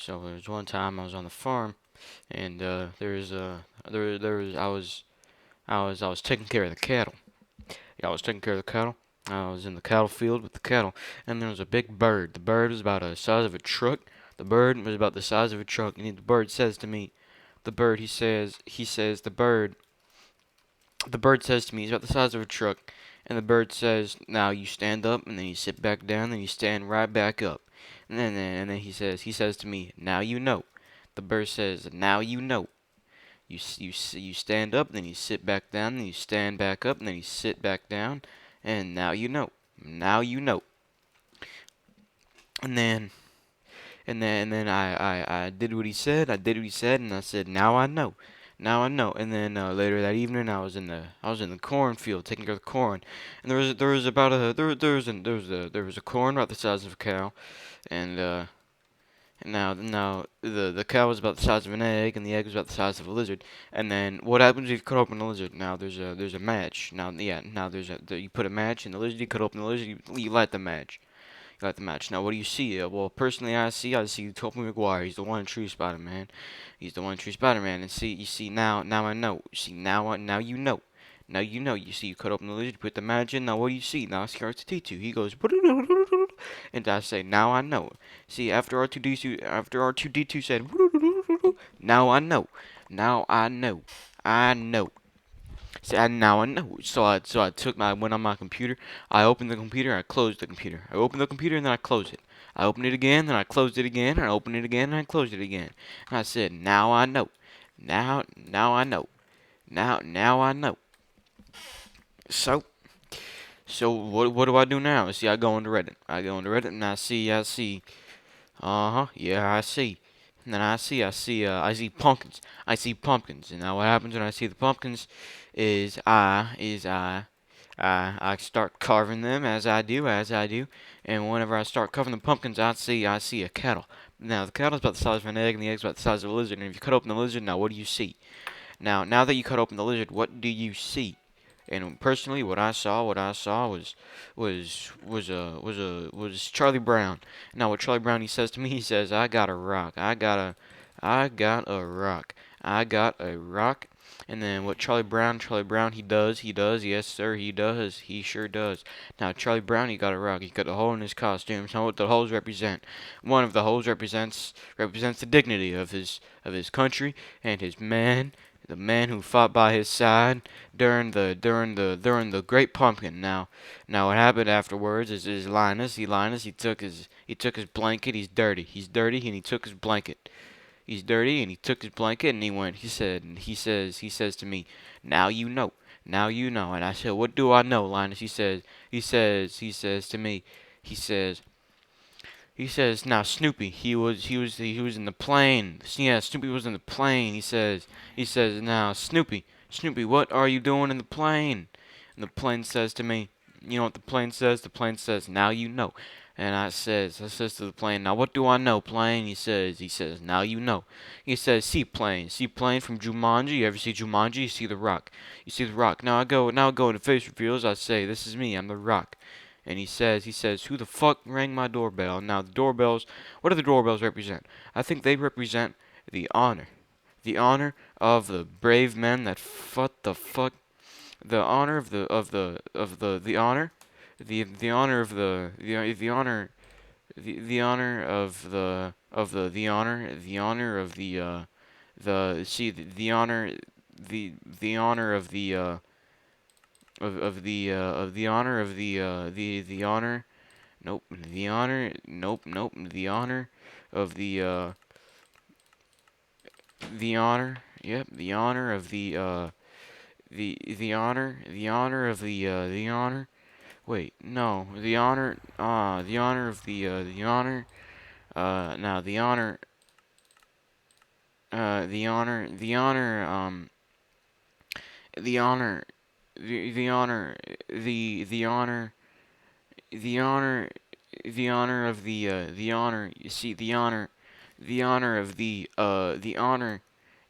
So there was one time I was on the farm, and there was I was taking care of the cattle. Yeah, I was taking care of the cattle. I was in the cattle field with the cattle, and there was a big bird. The bird was about the size of a truck. The bird was about the size of a truck, and the bird says to me, the bird he says the bird says to me, he's about the size of a truck, and the bird says, now you stand up, and then you sit back down, then you stand right back up, and then he says to me, now you know. The bird says, now you know. You stand up, then you sit back down, then you stand back up, and then you sit back down, and now you know. Now you know. And then and then I did what he said. I did what he said, and I said, now I know. Now I know. And then later that evening, I was in the cornfield taking care of the corn, and there was about a there was a corn about the size of a cow, and now the cow was about the size of an egg, and the egg was about the size of a lizard. And then what happens if you cut open a lizard? Now there's a match. Now you put a match in the lizard. You cut open the lizard. You light the match. You light the match. Now what do you see? Well, personally, I see Tobey Maguire. He's the one true Spider-Man. He's the one true Spider-Man. And you see now I know. You see now you know. Now you know. You see, you cut open the lizard, you put the match in. Now what do you see? Now it's R2D2. He goes, and I say, now I know. See, after R2D2 said, now I know. Now I know. I know. See, now I know. I went on my computer. I opened the computer. I closed the computer. I opened the computer and then I closed it. I opened it again, then I closed it again. And I opened it again and I closed it again. And I said, now I know. Now I know. Now I know. So, what do I do now? See, I go into Reddit. I go into Reddit and I see. Yeah, I see. And then I see pumpkins. I see pumpkins. And now what happens when I see the pumpkins I start carving them as I do. And whenever I start carving the pumpkins, I see a kettle. Now the kettle's about the size of an egg, and the egg's about the size of a lizard. And if you cut open the lizard, now what do you see? Now that you cut open the lizard, what do you see? And personally, what I saw was Charlie Brown. Now, what Charlie Brown he says to me, he says, "I got a rock. I got a rock. I got a rock." And then what Charlie Brown, he does, yes sir, he sure does. Now, Charlie Brown, he got a rock. He got a hole in his costume. So what the holes represent? One of the holes represents the dignity of his country and his man, the man who fought by his side during the Great Pumpkin. Now what happened afterwards is Linus he took his blanket. He's dirty, and he took his blanket. He's dirty, and he took his blanket, and he says to me, now you know. Now you know. And I said, what do I know, Linus? He says to me, he says, now Snoopy, he was in the plane. Yeah, Snoopy was in the plane. He says, now Snoopy, what are you doing in the plane? And the plane says to me, you know what the plane says? The plane says, now you know. And I says to the plane, now what do I know, plane? He says, now you know. He says, see plane from Jumanji. You ever see Jumanji? You see the rock. You see the rock. Now I go into face reveals. I say, this is me. I'm the rock. And he says, who the fuck rang my doorbell? Now, what do the doorbells represent? I think they represent the honor. The honor of the brave men that fought the fuck. The honor the honor. The honor of the honor. The honor the honor of the see the honor the honor of the honor of the honor. Nope. The honor. Nope. The honor of the honor. Yep. The honor of the honor of the honor. Wait. No. The honor of the honor. Now the honor. The honor. The honor. The honor. The honor. The honor of the honor. You see the honor of the honor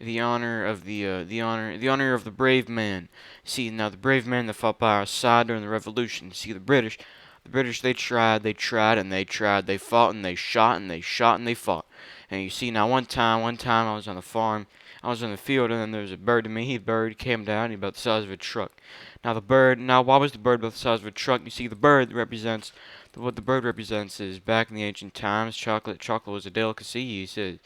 the honor of the brave man. See, now the brave men that fought by our side during the revolution. See, the British they tried and they tried, they fought and they shot and they shot and they fought. And you see, now one time I was on the farm, I was in the field, and then there was a bird to me. The bird came down, about the size of a truck. Now why was the bird about the size of a truck? You see, the bird represents, what the bird represents is back in the ancient times, chocolate was a delicacy. He says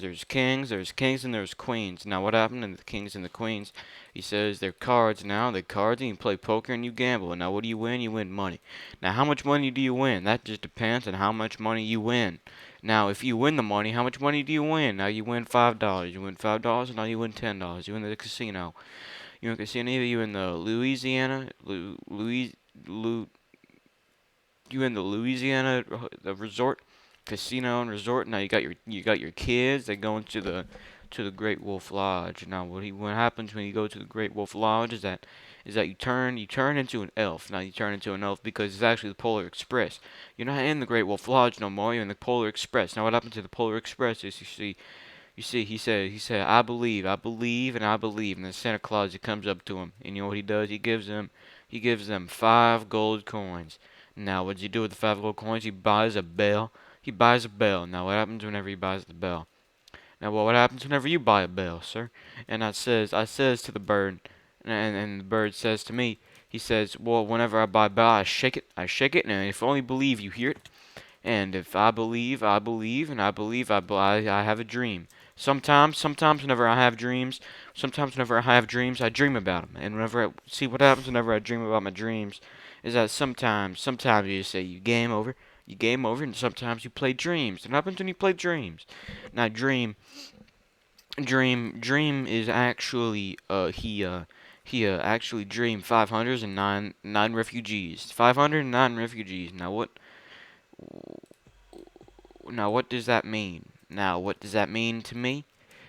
there's kings and there's queens. Now what happened to the kings and the queens? He says they're cards now, they're cards, and you play poker and you gamble. And now what do you win? You win money. Now how much money do you win? That just depends on how much money you win. Now if you win the money, how much money do you win? Now you win $5. You win $5, and now you win $10. You win the casino. You in casino? You in the Louisiana, Lu, you in the Louisiana the resort, casino and resort. Now you got your kids. They going to the Great Wolf Lodge. Now what happens when you go to the Great Wolf Lodge is that you turn into an elf. Now you turn into an elf because it's actually the Polar Express. You're not in the Great Wolf Lodge no more. You're in the Polar Express. Now what happened to the Polar Express is he said, I believe, and I believe. And then Santa Claus, he comes up to him, and you know what he does? He gives them 5 gold coins. Now, what does he do with the 5 gold coins? He buys a bell. He buys a bell. Now, what happens whenever he buys the bell? Now, well, what happens whenever you buy a bell, sir? And I says to the bird, and the bird says to me, he says, well, whenever I buy a bell, I shake it, and if only believe you hear it. And if I believe, I believe, and I believe, I have a dream. Sometimes whenever I have dreams, I dream about them. And see what happens whenever I dream about my dreams, is that sometimes you say you game over, and sometimes you play dreams. And what happens when you play dreams? Now, dream is actually, he actually dreamed 509 refugees. 509 refugees. Now what does that mean? Now what does that mean to me?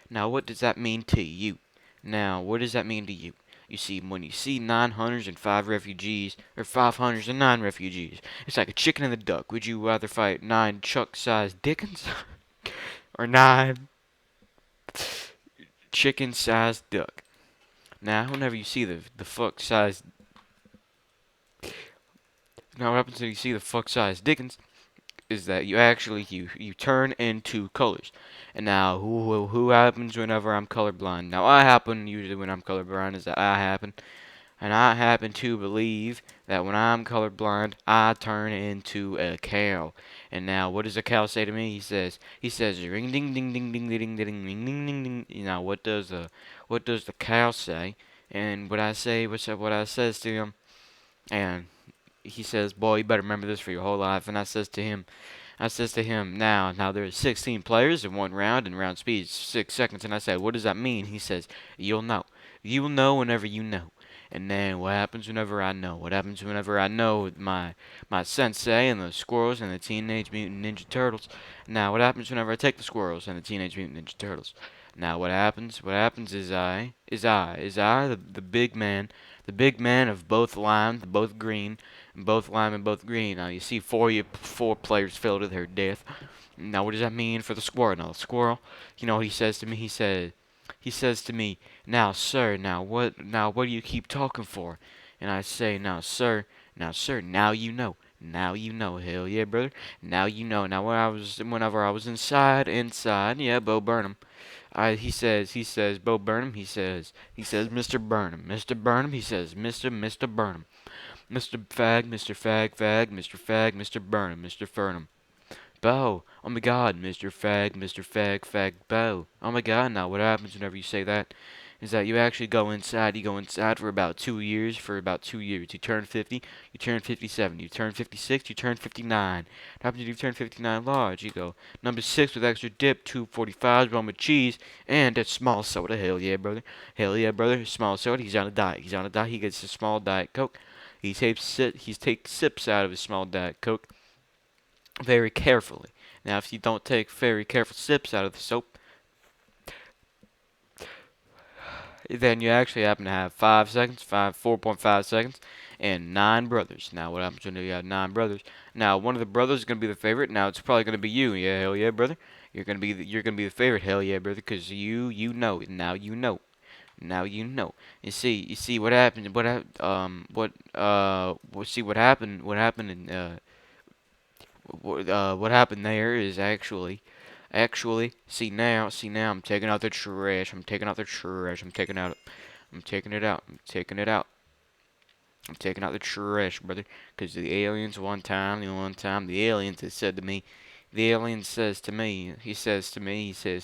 Now what does that mean to you? Now what does that mean to you? You see, when you see 905 refugees, or 509 refugees, it's like a chicken and a duck. Would you rather fight 9 Chuck-sized Dickens, or 9 chicken-sized duck? Now, whenever you see the fuck-sized, now what happens when you see the fuck-sized Dickens? Is that you turn into colors. And now who happens whenever I'm colorblind? Now I happen usually when I'm colorblind is that I happen to believe that when I'm colorblind I turn into a cow. And now what does a cow say to me? He says ring ding ding ding ding ding ding ding ding ding ding ding. Now what does the cow say? And what I says to him, and he says, boy, you better remember this for your whole life. And I says to him, now there's 16 players in one round, and round speed is 6 seconds. And I said, what does that mean? He says, you'll know. You'll know whenever you know. And then what happens whenever I know? What happens whenever I know my sensei and the squirrels and the Teenage Mutant Ninja Turtles? Now what happens whenever I take the squirrels and the Teenage Mutant Ninja Turtles? Now what happens? What happens is the big man, of both lime, both green, both lime and both green. Now you see four players fell to their death. Now what does that mean for the squirrel? Now the squirrel, you know what he says to me? He says to me, now sir, now what do you keep talking for? And I say, now sir, now you know. Now you know, hell yeah, brother. Now you know. Now whenever I was inside, yeah, Bo Burnham. He says, Bo Burnham. He says, Mr. Burnham. He says, Mr. Burnham. Mr. Fag, Mr. Fag, Fag, Mr. Fag, Mr. Burnham, Mr. Furnham. Bo, oh my god, Mr. Fag, Mr. Fag, Fag, Bo. Oh my god, now what happens whenever you say that is that you actually go inside. You go inside for about 2 years. You turn 50, you turn 57, you turn 56, you turn 59. What happens if you turn 59 large? You go number 6 with extra dip, 245s, one with cheese, and a small soda. Hell yeah, brother. Hell yeah, brother. Small soda. He's on a diet. He gets a small Diet Coke. He takes sips out of his small Diet Coke very carefully. Now, if you don't take very careful sips out of the soap, then you actually happen to have 4.5 seconds, and 9 brothers. Now, what happens when you have 9 brothers? Now, one of the brothers is gonna be the favorite. Now, it's probably gonna be you. Yeah, hell yeah, brother. You're gonna be the favorite. Hell yeah, brother, because you know. Now you know. Now you know. You see what happened. See what happened. What happened in what happened there is actually Actually, see now, I'm taking out the trash. I'm taking out the trash. I'm taking it out. I'm taking it out. I'm taking out the trash, brother. Because the aliens one time, the aliens had said to me, the alien says to me, he says,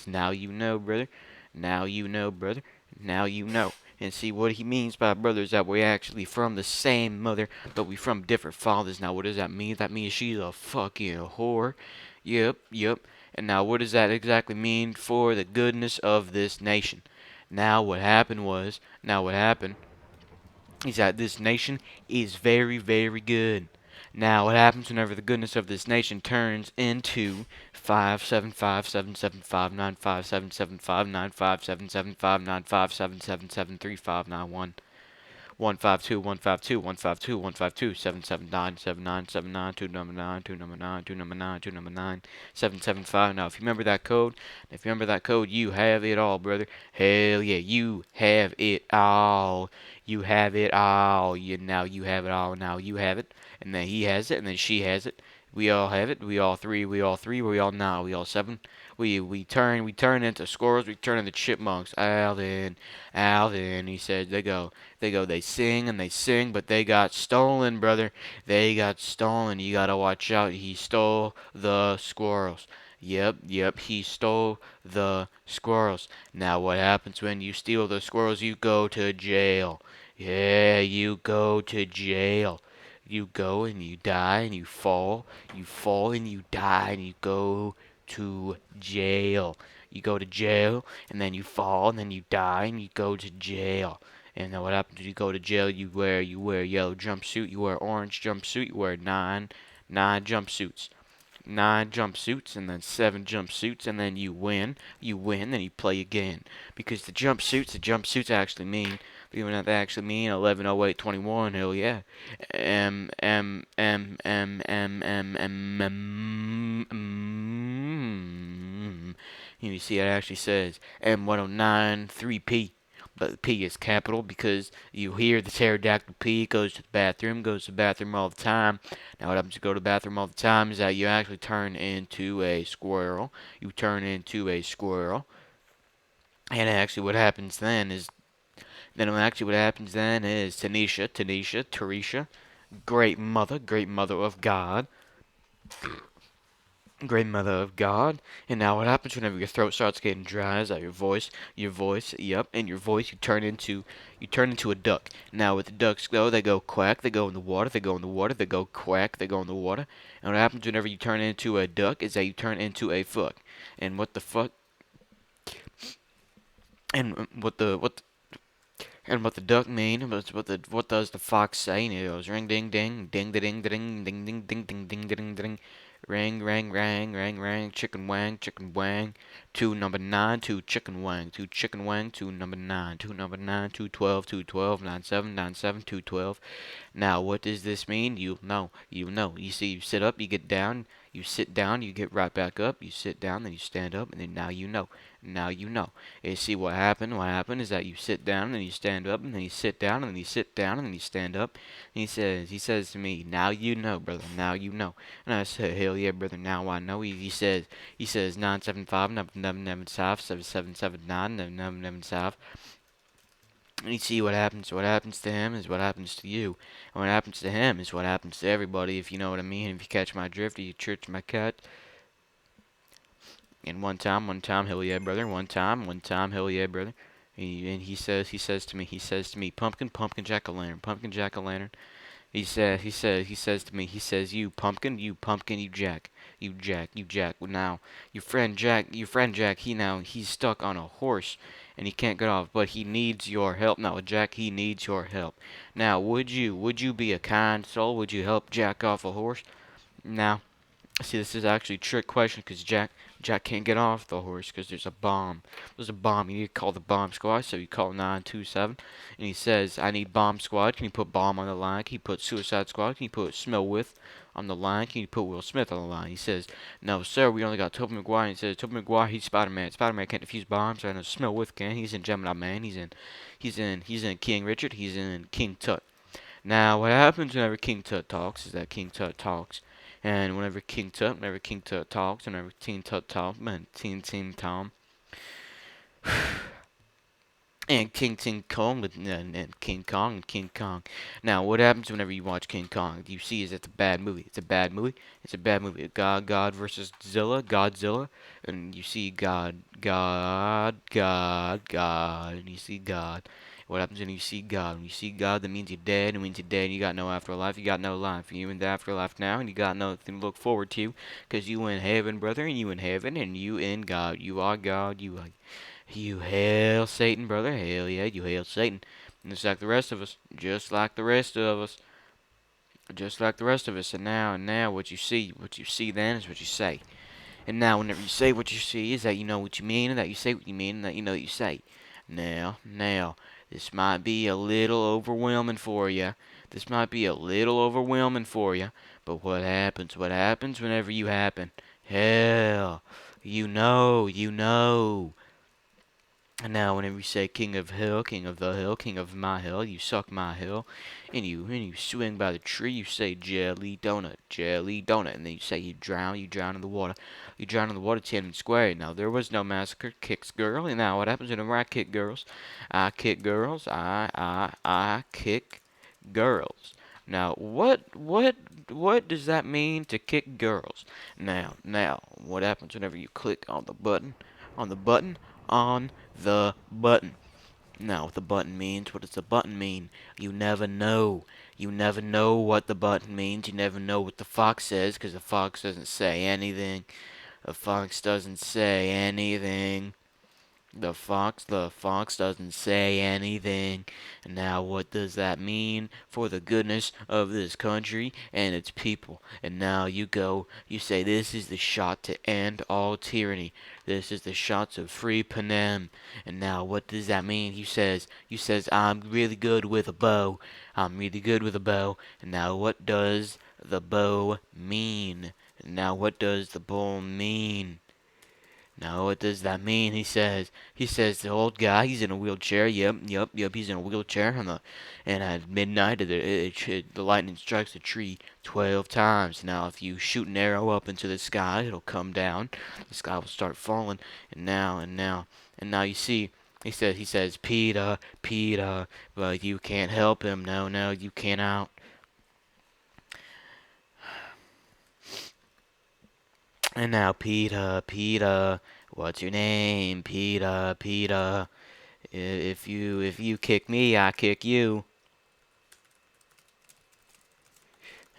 now you know, brother. Now you know, brother. Now you know. And see what he means by brother is that we're actually from the same mother, but we from different fathers. Now what does that mean? That means she's a fucking whore. Yep, yep. And now what does that exactly mean for the goodness of this nation? Now what happened is that this nation is very, very good. Now, what happens whenever the goodness of this nation turns into 5757759577595775957735911? 152 152 152 152 779 2 number 9 2 number 9 2 number 9 775. Now if you remember that code, you have it all, brother. Hell yeah, you have it all. You have it all. You have it all. Now you have it, and then he has it, and then she has it. We all have it. We all three. We all three. We all nine. We all seven. We turn into squirrels. We turn into chipmunks. Alvin. He said they sing and they sing, but they got stolen, brother. They got stolen. You gotta watch out. He stole the squirrels. Yep, he stole the squirrels. Now, what happens when you steal the squirrels? You go to jail. Yeah, you go to jail. You go and you die and you fall. You fall and you die and you go to jail. You go to jail and then you fall and then you die and you go to jail. And then what happens when you go to jail? You wear yellow jumpsuit, you wear orange jumpsuit, you wear nine jumpsuits. Nine jumpsuits and then seven jumpsuits and then you win, then you play again. Because the jumpsuits actually mean, even though they actually mean 110821, hell yeah. You see, it actually says M109 3P. But the P is capital because you hear the pterodactyl P goes to the bathroom all the time. Now, what happens to go to the bathroom all the time is that you actually turn into a squirrel. You turn into a squirrel. And actually, what happens then is Tanisha, great mother of God, great mother of God. And now what happens whenever your throat starts getting dry is that yep, and your voice you turn into a duck. Now with the ducks go, they go quack, they go in the water, they go in the water, they go quack, they go in the water. And what happens whenever you turn into a duck is that you turn into a fuck. And what the fuck and what the duck mean? What does the fox say? And it goes ring ding ding ding ding ding ding ding ding ding ding ding ding ding ring rang rang rang rang chicken wang two number 9 two chicken wang two number 9 212 97 97 212. Now, what does this mean? You know. You see, you sit up, you get down, you sit down, you get right back up, you sit down, then you stand up, and then now you know. Now you know. You see what happened? What happened is that you sit down, and then you stand up, and then you sit down, and then you sit down, and then you stand up. And he says to me, now you know, brother, now you know. And I said, hell yeah, brother, now I know. He says 975 777 7779 777. And you see what happens. What happens to him is what happens to you. And what happens to him is what happens to everybody, if you know what I mean. If you catch my drift, you church my cat. And one time, hell yeah, brother. One time, hell yeah, brother. And he says to me, pumpkin, jack o' lantern. He says, you pumpkin, you jack. Well, now, your friend Jack, he's stuck on a horse and he can't get off, but he needs your help. Now, Jack, he needs your help. Now, would you be a kind soul? Would you help Jack off a horse? Now, see, this is actually a trick question because Jack can't get off the horse because there's a bomb. There's a bomb. You need to call the bomb squad. So you call 927, and he says, "I need bomb squad. Can you put bomb on the line? Can you put suicide squad? Can you put Smell With on the line? Can you put Will Smith on the line?" He says, "No, sir. We only got Tobey Maguire." He says, "Tobey Maguire, he's Spider-Man. Spider-Man can't defuse bombs. I know Smell With can. He's in Gemini Man. He's in King Richard. He's in King Tut." Now, what happens whenever King Tut talks is that King Tut talks And whenever King Tut talks, whenever King Tut talks, man, Teen Tom, and King Kong and King Kong and King Kong. Now, what happens whenever you watch King Kong? You see is it's a bad movie. It's a bad movie. It's a bad movie. God versus Godzilla, and you see God, and you see God. What happens when you see God? When you see God, that means you're dead. It means you're dead. You got no afterlife. You got no life. You in the afterlife now, and you got nothing to look forward to, 'cause you in heaven, brother, and you in heaven, and you in God. You are God. You hail Satan, brother. Hell yeah, you hail Satan. And just like the rest of us. Just like the rest of us. Just like the rest of us. And now, what you see then is what you say. And now, whenever you say what you see, is that you know what you mean, and that you say what you mean, and that you know what you say. Now, this might be a little overwhelming for you. This might be a little overwhelming for you. But what happens? What happens whenever you happen? Hell, you know. And now, whenever you say King of Hill, King of the Hill, King of my hill, you suck my hill, and you swing by the tree, you say Jelly Donut, and then you say you drown in the water, you drown in the water, Tiananmen Square. Now there was no massacre, kicks girl, and now what happens whenever I kick girls? I kick girls, I kick girls. Now what does that mean to kick girls? Now, what happens whenever you click on the button, on the button, on the button? Now, what the button means, what does the button mean? You never know. You never know what the button means. You never know what the fox says, because the fox doesn't say anything. The fox doesn't say anything. The fox doesn't say anything. And now what does that mean for the goodness of this country and its people? And now you say this is the shot to end all tyranny. This is the shot to free Panem. And now what does that mean? You says I'm really good with a bow. I'm really good with a bow. And now what does the bow mean? And now what does the bow mean? No, what does that mean? He says the old guy, he's in a wheelchair. Yep, he's in a wheelchair. And at midnight, the lightning strikes the tree 12 times. Now, if you shoot an arrow up into the sky, it'll come down. The sky will start falling. And now you see, he says, Peter, but you can't help him. No, you cannot. And now, Peter, what's your name? Peter. If you kick me, I kick you.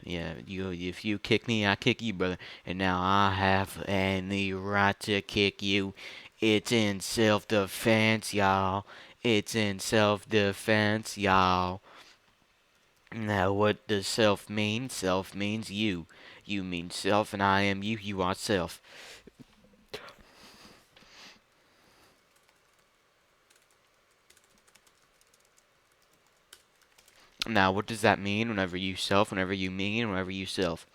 Yeah, if you kick me, I kick you, brother. And now I have any right to kick you. It's in self-defense, y'all. It's in self-defense, y'all. Now, what does self mean? Self means you. You mean self, and I am you. You are self. Now, what does that mean whenever you self, whenever you mean, whenever you self?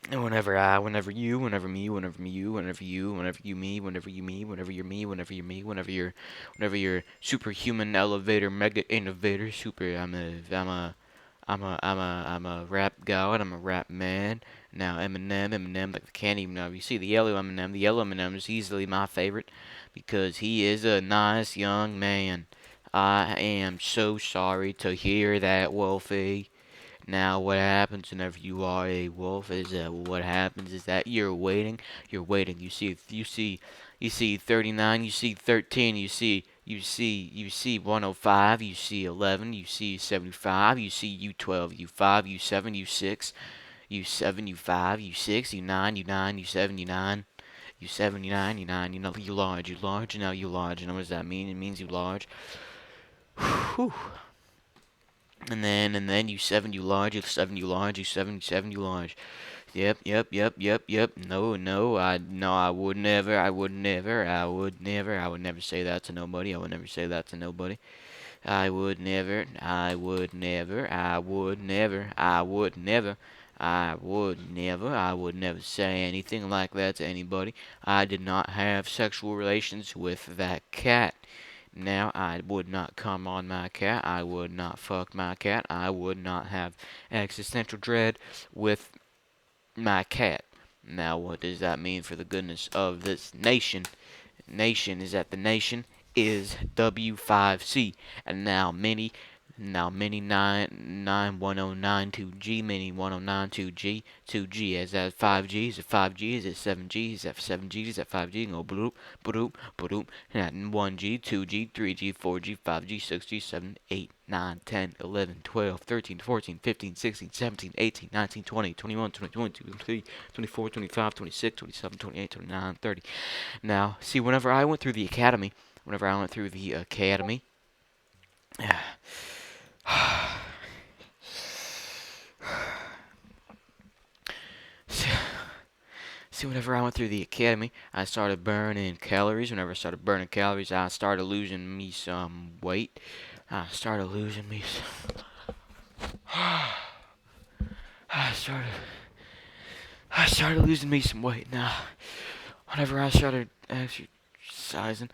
And whenever I, whenever you, whenever me, whenever me, you, whenever you, whenever you me, whenever you me, whenever you're me, whenever you're me, whenever you're superhuman elevator, mega innovator, super. I'm a rap god. I'm a rap man. Now Eminem, like the candy. Now you see the yellow Eminem. The yellow Eminem is easily my favorite because he is a nice young man. I am so sorry to hear that, Wolfie. Now, what happens whenever you are a wolf is that what happens is that you're waiting. You see 39, you see 13, you see 105, you see 11, you see 75, you see U12, U5, U7, U6, U7, U5, U6, U9, U9, U7, U9. You 79, you 9, you know, you large, now you large. You know what does that mean? It means you large. Whew. And then you large, you 7, you large, you 7, you large. Yep. No, I would never, I would never say that to nobody. I would never say that to nobody. I would never say anything like that to anybody. I did not have sexual relations with that cat. Now, I would not come on my cat. I would not fuck my cat. I would not have existential dread with my cat. Now, what does that mean for the goodness of this nation? Nation is that the nation is W5C, and now mini 91092G, mini 1092G, 2G. Is that 5G? Is it 5G? Is it 7G? Is that 7G? Is that 5G? Go bloop, bloop, bloop. And 1G, 2G, 3G, 4G, 5G, 6G, 7, 8, 9, 10, 11, 12, 13, 14, 15, 16, 17, 18, 19, 20, 21, 22, 23, 24, 25, 26, 27, 28, 29, 30. Now, see, whenever I went through the academy, see, whenever I went through the academy, I started burning calories. Whenever I started burning calories, I started losing me some weight. I started losing me some. I started. I started losing me some weight. Now, whenever I started exercising,